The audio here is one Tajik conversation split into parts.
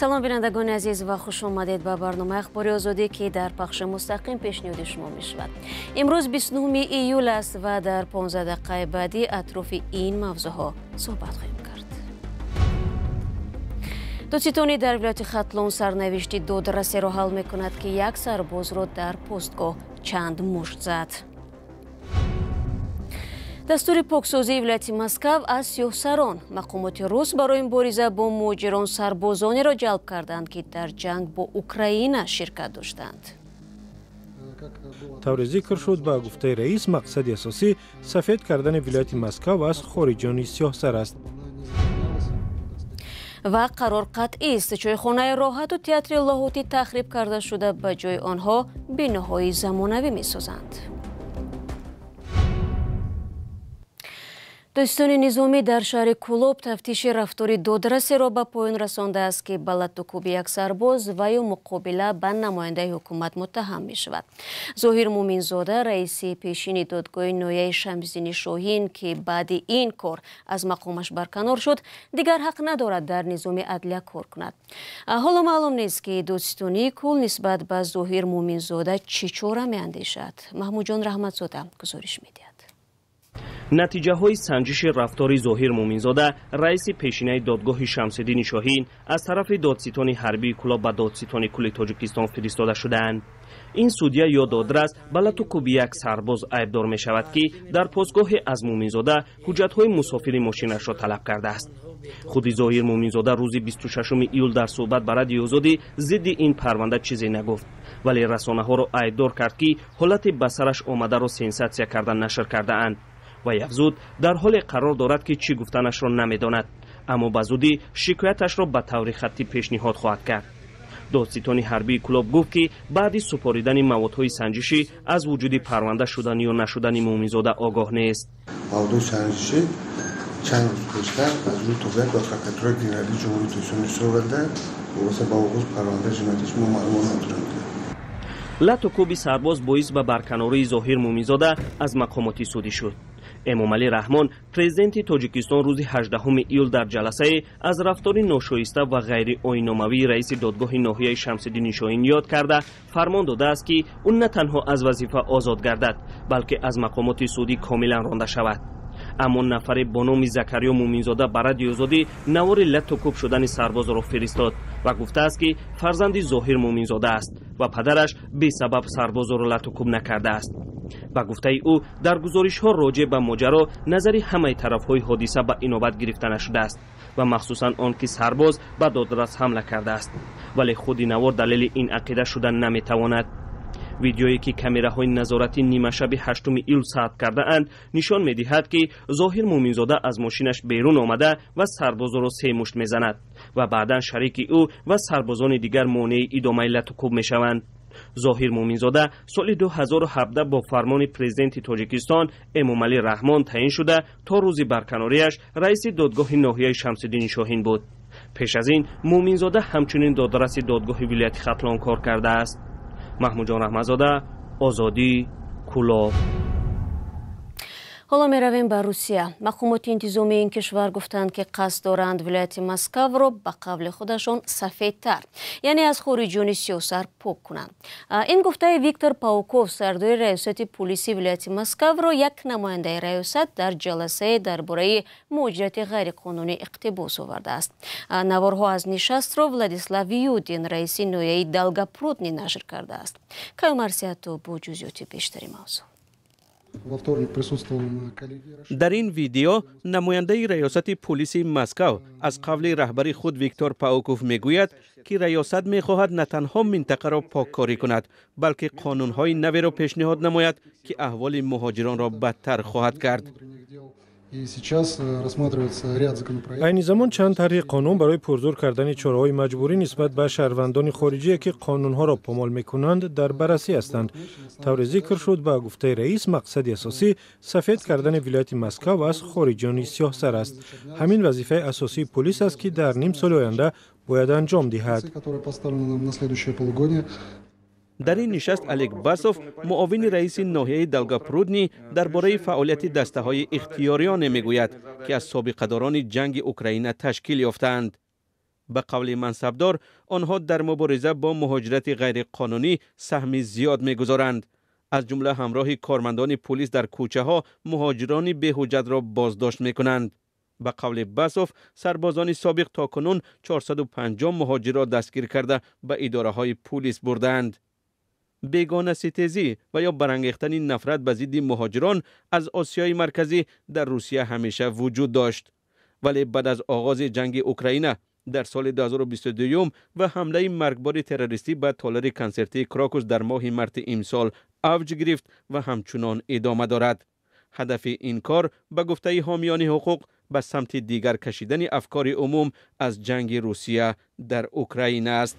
салом бинандагони азиз ва хуш омадед ба барномаи ахбори озодӣ ки дар пахши мустақим пешниҳоди шумо мешавад. имрӯз 29 июл аст ва дар 15 дақиқаи баъдӣ атрофи ин мавзӯъҳо суҳбат хоҳем кард. додситонӣ дар вилояти Хатлон сарнавишти додрасеро ҳал мекунад ки як сарбозро дар постгоҳ чанд мушт зад. дастури поксозии вилояти Москав аз сиёҳсарон. мақомоти рус барои мубориза бо муҳоҷирон сарбозонеро ҷалб карданд ки дар ҷанг бо Украина ширкат доштанд. тавре зикр шуд ба гуфтаи раис мақсади асосӣ сафед кардани вилояти Москав аз хориҷони сиёҳсар аст. ва қарор қатъист чойхонаи роҳату театри лоҳотӣ тахриб карда шуда ба ҷои онҳо биноҳои замонавӣ месозанд. доистони низомӣ дар шаҳри Кулоб тафтиши рафтори додрасеро ба поён расондааст ки ба латтукуби як сарбоз ва ё муқобила ба намояндаи ҳукумат муттаҳам мешавад. зоҳир Муминзода, раиси пешини додгоҳи ноҳияи Шамсиддини Шоҳин, ки баъди ин кор аз мақомаш барканор шуд, дигар ҳақ надорад дар низоми адлия кор кунад. ҳоло маълум нест ки додстонии кул нисбат ба зоҳир Муминзода чӣ чора меандешад. Маҳмудҷон Раҳматзода гузориш медиҳад. натиҷаҳои санҷиши рафтори зоҳир Муминзода, раиси пешинаи додгоҳи Шамсиддини Шоҳин, аз тарафи додситони ҳарбии Кулоб ба додситони кулли Тоҷикистон фиристода шудаанд. ин судя ё додрас ба латтукуби як сарбоз айбдор мешавад ки дар постгоҳи аз Муминзода ҳуҷҷатҳои мусофири мошинашро талаб кардааст. худи зоҳир Муминзода рӯзи 26 июл дар суҳбат ба Радиои Озодӣ зидди ин парванда чизе нагуфт, вале расонаҳоро айбдор кард ки ҳолати ба сараш омадаро сенсатсия карда нашр кардаанд ва яфзуд дар ҳоле қарор дорад ки чӣ гуфтанашро намедонад, аммо ба зудӣ шикояташро ба таври хаттӣ пешниҳод хоҳад кард. додситони ҳарбии Кулоб гуфт ки баъди супоридани маводҳои санҷишӣ аз вуҷуди парванда шудани ё нашудани Муминзода огоҳ нест. маводҳои санҷишӣ чанд рӯз пештар аз рӯи тобиат ба прокуратураи генералии ҷумҳурии Тоҷикистон сурда вобаста ба оғоз парванда ҷиноятиш мо маълумот надорем. латтукуби сарбоз боис ба барканории зоҳир Муминзода аз мақомоти судӣ шуд. Эмомалӣ Раҳмон, президенти Тоҷикистон, рӯзи 18 июл дар ҷаласае аз рафтори ношоиста ва ғайриоиномавии раиси додгоҳи ноҳияи Шамсиддини Шоҳин ёд карда фармон додааст ки ӯ на танҳо аз вазифа озод гардад, балки аз мақомоти судӣ комилан ронда шавад. аммо нафаре бо номи Закариё Муминзода ба Радиои Озодӣ навори латтукуб шудани сарбозро фиристод ва гуфтааст ки фарзанди зоҳир Муминзода аст ва падараш бесабаб сарбозро латтукуб накардааст. ба гуфтаи ӯ дар гузоришҳо роҷеъ ба моҷаро назари ҳамаи тарафҳои ҳодиса ба инобат гирифта нашудааст ва махсусан он ки сарбоз ба додрас ҳамла кардааст, вале худи навор далели ин ақида шуда наметавонад. видеое ки камераҳои назорати нимашаби 8 июл сабт кардаанд нишон медиҳад ки зоҳир Муминзода аз мошинаш берун омада ва сарбозро 3 мушт мезанад ва баъдан шарики ӯ ва сарбозони дигар монеи идомаи латтукуб мешаванд. зоҳир Муминзода соли 2017 бо фармони президенти Тоҷикистон Эмомалӣ Раҳмон таъин шуда то рӯзи барканорияш раиси додгоҳи ноҳияи Шамсиддини Шоҳин буд. пеш аз ин Муминзода ҳамчунин додраси додгоҳи вилояти Хатлон кор кардааст. Маҳмудҷон Раҳматзода, Озодӣ, Кулоб. ҳоло меравем ба Русия. мақомоти интизомии ин кишвар гуфтанд ки қасд доранд вилояти Москавро ба қавли худашон сафедтар, яъне аз хориҷони сиёсар пок кунанд. ин гуфтаи Виктор Пауков, сардори раёсати полиси вилояти Москавро як намояндаи раёсат дар ҷаласае дар бораи муҳоҷирати ғайриқонунӣ иқтибос овардааст. наворҳо аз нишастро Владислав Юдин, раиси ноҳияи Долгопрудный нашр кардааст. Кайо Марсиатов бо ҷузъиёти бештари мавзӯъ. дар ин видео намояндаи раёсати полиси Москав аз қавли раҳбари худ Виктор Пауков мегӯяд ки раёсат мехоҳад на танҳо минтақаро поккорӣ кунад, балки қонунҳои наверо пешниҳод намояд ки аҳволи муҳоҷиронро бадтар хоҳад кард. айни замон чанд тарҳи қонун барои пурзур кардани чораҳои маҷбурӣ нисбат ба шаҳрвандони хориҷие ки қонунҳоро помол мекунанд дар баррасӣ ҳастанд. тавре зикр шуд ба гуфтаи раис мақсади асосӣ сафед кардани вилояти Москав аз хориҷони сиёҳсар аст. ҳамин вазифаи асосии полис аст ки дар ним соли оянда бояд анҷом диҳад. дар ин нишаст Олег Басов, муовини раиси ноҳияи Долгопрудный, дар бораи фаъолияти дастаҳои ихтиёриёне мегӯяд ки аз собиқадорони ҷанги Украина ташкил ёфтаанд. به قول منصبدار آنها در مبارزه با مهاجرت غیرقانونی سهم زیاد می‌گذارند. از جمله همراه کارمندان پلیس در کوچه ها مهاجران بی‌حجت را بازداشت می‌کنند. به قول بسوف سربازان سابق تاکنون 450 مهاجر را دستگیر کرده به اداره های پلیس بردند. بیگانه ستیزی و یا برانگیختن نفرت به ضد مهاجران از آسیای مرکزی در روسیه همیشه وجود داشت، ولی بعد از آغاز جنگ اوکراین در سال 2022 و حمله مرگبار تروریستی به تالار کنسرتی کراکوس در ماه مارس امسال اوج گرفت و همچنان ادامه دارد. هدف این کار به گفته حامیان حقوق به سمت دیگر کشیدن افکار عموم از جنگ روسیه در اوکراین است.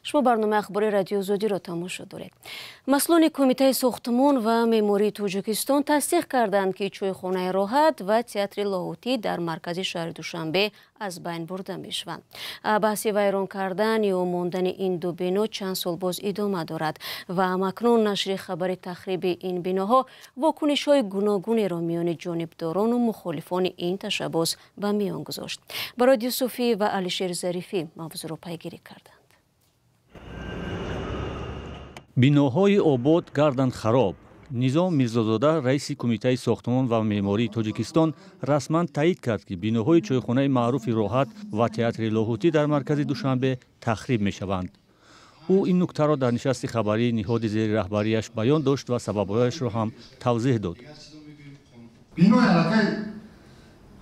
شما برنامه اخباری رادیو زودی را تماشا دارید. مسئولان کمیته ساختمان و معماری تاجیکستان تصدیق کردند که چویخانه راحت و تئاتر لاهوتی در مرکز شهر دوشنبه از بین برده میشوند. بحث ویران کردن یا ماندن این دو بنا چند سال باز ادامه دارد و همکنون نشر خبر تخریب این بناها واکنش‌های گوناگونی را میان جانبداران و مخالفان این تشبث به میان گذاشت. برای یوسفی و علیشیر ظریفی موضوع را پیگیری کردند. بیناهای آباد گردند خراب. نظام میرزازاده رئیس کمیته ساختمان و معماری تاجیکستان رسما تایید کرد که بیناهای چایخانه معروف راحت و تئاتر لاهوتی در مرکز دوشنبه تخریب میشوند. او این نکته را در نشست خبری نهاد زیر رهبریش بیان داشت و سببهایش را هم توضیح داد. بینای علاقه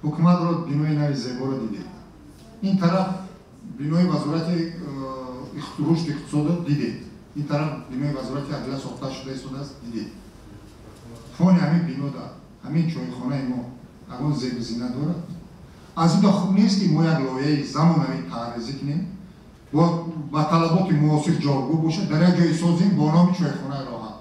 حکومت را بینای نوی زیبا را دیدید. این طرف بینای وزارت رشد اقتصاد دیدید. این طرف بینای وزارت عدلیه ساخته شده است دیدید. فون همین بینو دارد. همین چایخانه ما اگر زیب زینه دارد. از این خوب نیست که ما یک لایحه زمانوی طراحی کنیم با طلبات معاصر جایگزین باشه در یک جای سازیم با نام چایخانه راحت.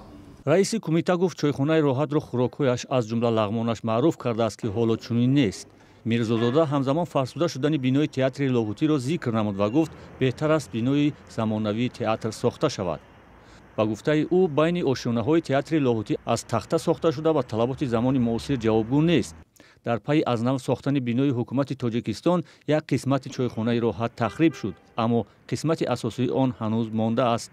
رئیس کمیته گفت چایخانه راحت را خوراک‌هایش از جمله لغمانش معروف کرده است که حالا چنین نیست. میرزازاده همزمان فرسوده شدن بینای تئاتر لاهوتی را ذکر نمود و گفت بهتر است بینای زمانوی تئاتر ساخته شود. با گفته او بین آشیانه‌های تئاتر لاهوتی از تخته ساخته شده و طلبات زمان معاصر جوابگو نیست. در پی از نو ساختن بینای حکومت تاجیکستان یک قسمت چایخانه راحت تخریب شد، اما قسمت اساسی آن هنوز مانده است.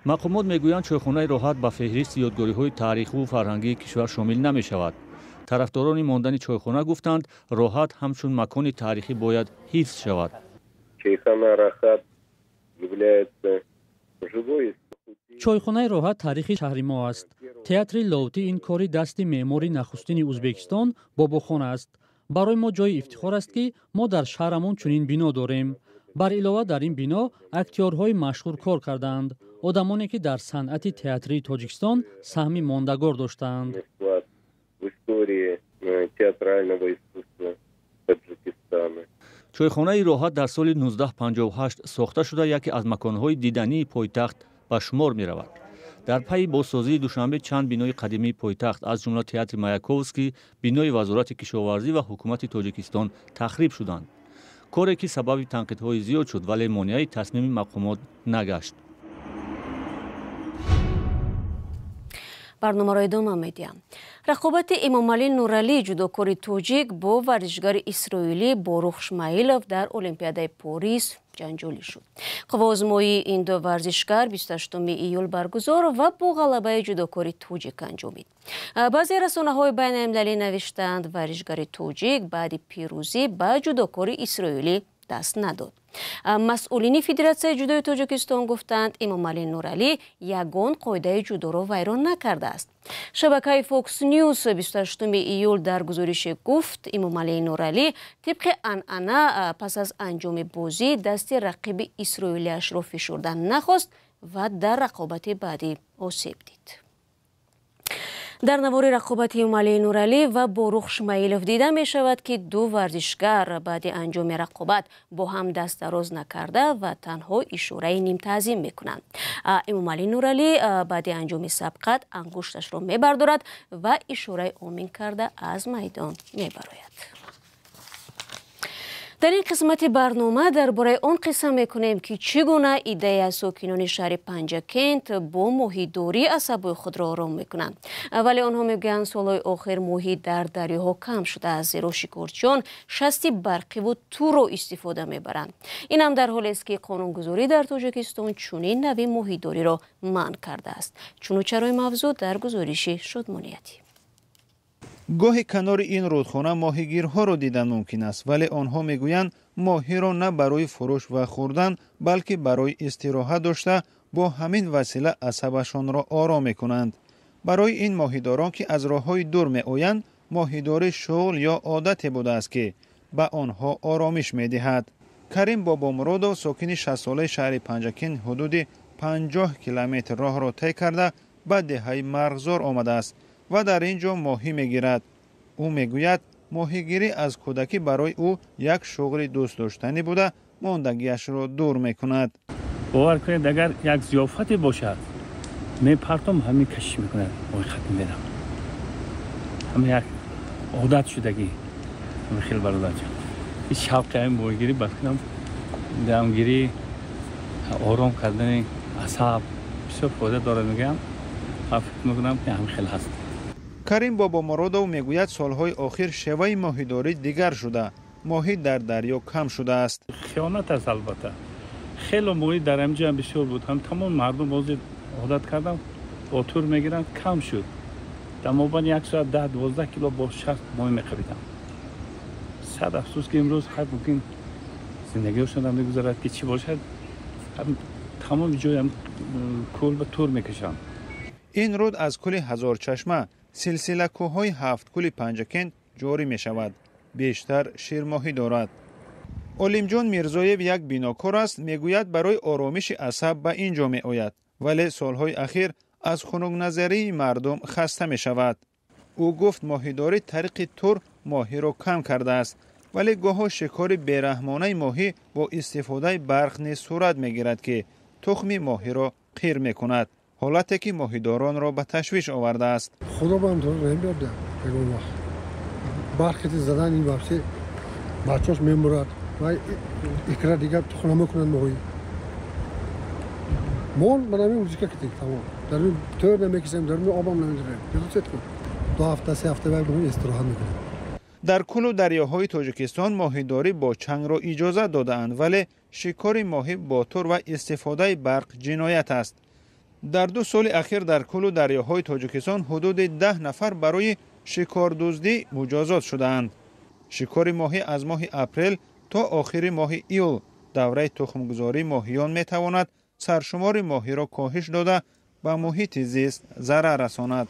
مقامات میگویند چایخانه راحت به فهرست یادگاری‌های تاریخی و فرهنگی کشور شامل نمی‌شود. طرفداران ماندن چایخانه گفتند راحت همچون مکان تاریخی باید حفظ شود. چایخانه راحت تاریخی شهر ما است. تئاتر لاهوتی این کاری دست معماری نخستین ازبکستان باباخان است. برای ما جای افتخار است که ما در شهرمان چنین بنا داریم. بر علاوه در این بنا اکتیورهای مشهور کار کردند. آدمانی که در صنعت تئاتری تاجیکستان سهمی ماندگار داشتند. چایخانه راحت در سال 1958 ساخته شده یکی از مکانهای دیدنی پایتخت به شمار می رود. در پی بازسازی دوشنبه چند بینای قدیمی پایتخت از جمله تئاتر مایاکوفسکی، بینای وزارت کشاورزی و حکومت تاجیکستان تخریب شدند. کاری که سبب تنقیدهای زیاد شد ولی مانع تصمیم مقامات نگشت. برنامه را ادامه میدیم. رقابت امامعلی نورعلی جودوکار تاجیک با ورزشکار اسرائیلی باروخ اشمائیلوف در المپیاد پاریس جنجالی شد. قوازمایی این دو ورزشکار 28 ایول برگزار و با غلبه جودوکار تاجیک انجامید. بعضی رسانه‌های بین المللی نوشتند ورزشکار تاجیک بعد پیروزی به جودوکار اسرائیلی دست نداد. مسئولین فدراسیون جودوی تاجیکستان گفتند امامعلی نورعلی یگان قاعده جودو را ویران نکرده است. شبکه فوکس نیوز 28 ایول در گزارش گفت امامعلی نورعلی طبق عنعنه پس از انجام بازی دست رقیب اسرائیلی‌اش را فشردن نخواست و در رقابت بعدی آسیب دید. дар навори рақобати Эмомалӣ Нуралӣ ва Борух Шмаилов дида мешавад ки ду варзишгар баъди анҷоми рақобат бо ҳам даст дароз накарда ва танҳо ишораи нимтаъзим мекунанд. Эмомалӣ Нуралӣ баъди анҷоми сабқат ангушташро мебардорад ва ишораи омин карда аз майдон мебарояд. дар ин қисмати барнома дар бораи он қисса мекунем ки чӣ гуна идея сокинони шаҳри Панҷакент бо моҳидорӣ асабои худро ором мекунанд. Вале онҳо мегӯянд солҳои охир моҳӣ дар дарёҳо кам шудааст, зеро шикорчиён шасти барқиву турро истифода мебаранд. Инам дар ҳолест ки қонунгузорӣ дар Тоҷикистон чунин нави моҳидориро манъ кардааст. Чуну чарои мавзӯъ дар гузориши Шодмониятӣ. гоҳи канори ин рудхона моҳигирҳоро дидан мумкин аст, вале онҳо мегӯянд моҳиро на барои фурӯш ва хӯрдан, балки барои истироҳат дошта бо ҳамин васила асабашонро ором мекунанд. барои ин моҳидорон ки аз роҳҳои дур меоянд, моҳидорӣ шуғл ё одате будааст ки ба онҳо оромиш медиҳад. Карим Бобомуродов сокини 60-солаи шаҳри Панҷакент ҳудуди 50 километр роҳро тай карда ба деҳаи Марғзор омадааст ва дар ин ҷо моҳӣ мегирад. ӯ мегӯяд моҳигирӣ аз кӯдакӣ барои ӯ як шуғли дӯстдоштанӣ буда мондагиашро дур мекунад. бовар кунед, агар як зиёфате бошад, мепартом ҳамин кашиш мекунад, ҳақиқат медам. ҳамин як одат шудагӣ, ҳамин хел бародар ҷо. ин шавқи ҳамин моҳигирӣ баркунам, дамгирӣ, ором кардани асаб бисёр фоида дорад мегӯям. фикр мекунам ки ҳамин хел ҳаст. Карим Бобомуродов мегӯяд солҳои охир шеваи моҳидорӣ дигар шуда, моҳӣ дар дарё кам шудааст. хиёнат аст албатта. хело моҳӣ дар ҳамин ҷо ҳам бисёр буд. ҳам тамом мардум бозӣ одат кардам, бо тур мегиранд, кам шуд. дар мобайни 1 соат 10-12 кило бо 60 моҳӣ мехаридам. сад афсӯс ки имрӯз хай мумкин зиндагиёшон мегузарад ки чӣ бошад, тамоми ҷоям кӯл ба тур мекашанд. ин руд аз кӯли Ҳазорчашма, силсила кӯҳҳои 7 кӯли Панҷакент ҷорӣ мешавад. бештар ширмоҳӣ дорад. Олимҷон Мирзоев як бинокор аст, мегӯяд барои оромиши асаб ба ин ҷо меояд, вале солҳои ахир аз хунукназарии мардум хаста мешавад. ӯ гуфт моҳидорӣ тариқи тур моҳиро кам кардааст, вале гоҳо шикори бераҳмонаи моҳӣ бо истифодаи барқ низ сурат мегирад ки тухми моҳиро қир мекунад. ҳолате ки моҳидоронро ба ташвиш овардааст. худо бам набиёрда ягон вақт барқити задан ин вақти бачааш мемурад ва икра дигар тухна мекунанд моҳӣ мон ба намин музика китик тамом дар ин тӯр намекисем дар ин обам намедирем бидусет кун 2 ҳафта 3 ҳафта баъд мон истироҳат мекунем. дар кулу дарёҳои Тоҷикистон моҳидорӣ бо чангро иҷозат додаанд, вале шикори моҳӣ бо тур ва истифодаи барқ ҷиноят аст. дар 2 соли ахир дар кулу дарёҳои Тоҷикистон ҳудуди 10 нафар барои шикордуздӣ муҷозот шудаанд. шикори моҳӣ аз моҳи апрел то охири моҳи июл, давраи тухмгузории моҳиён метавонад саршумори моҳиро коҳиш дода ба муҳити зист зарар расонад.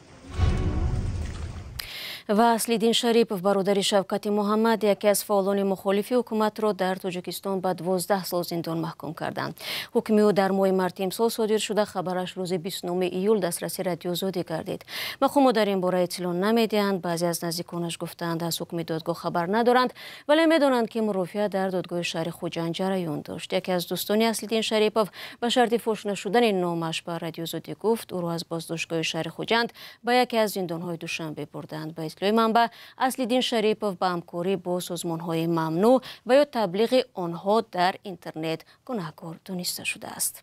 ва Аслиддин Шарипов, бародари Шавкати Муҳаммад, яке аз фаъолони мухолифи ҳукуматро дар Тоҷикистон ба 12 сол зиндон маҳкум карданд. ҳукми ӯ дар моҳи марти имсол содир шуда, хабараш рӯзи 29 июл дастрасӣ радиозодӣ гардид. маҳкуму дар ин бора иттилоъ намедиҳанд. баъзе аз наздиконаш гуфтанд аз ҳукми додгоҳ хабар надоранд, вале медонанд ки мурофиа дар додгоҳи шаҳри Хуҷанд ҷараён дошт. яке аз дӯстони Аслиддин Шарипов ба шарти фош нашудани номаш ба радиозодӣ гуфт ӯро аз боздоштгоҳи шаҳри Хуҷанд ба яке аз зиндонҳои Душанбе бурданд. ба итлои манбаъ, Аслиддин Шарипов ба ҳамкорӣ бо созмонҳои мамнӯъ ва ё таблиғи онҳо дар интернет гунаҳкор дониста шудааст.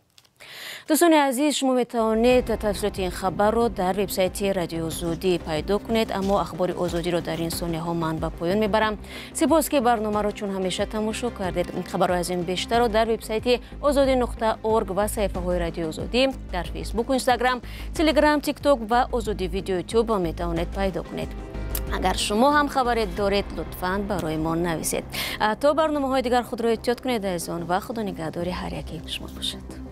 дӯстони азиз, шумо метавонед тафсилоти ин хабарро дар вебсайти Радиозодӣ пайдо кунед, аммо ахбори озодиро дар ин сонияҳо ман ба поён мебарам. сипос ки барномаро чун ҳамеша тамошо кардед. хабарҳои аз ин бештарро дар вебсайти озодӣ.орг ва саҳифаҳои Радиозодӣ дар фейсбуку, инстаграм, телеграм, тикток ва озодӣ видео ютуб метавонед пайдо кунед. агар шумо ҳам хабаре доред, лутфан барои мо нависед. то барномаҳои дигар худро эҳтиёт кунед азизон ва худо нигаҳдори ҳар яки шумо бошад.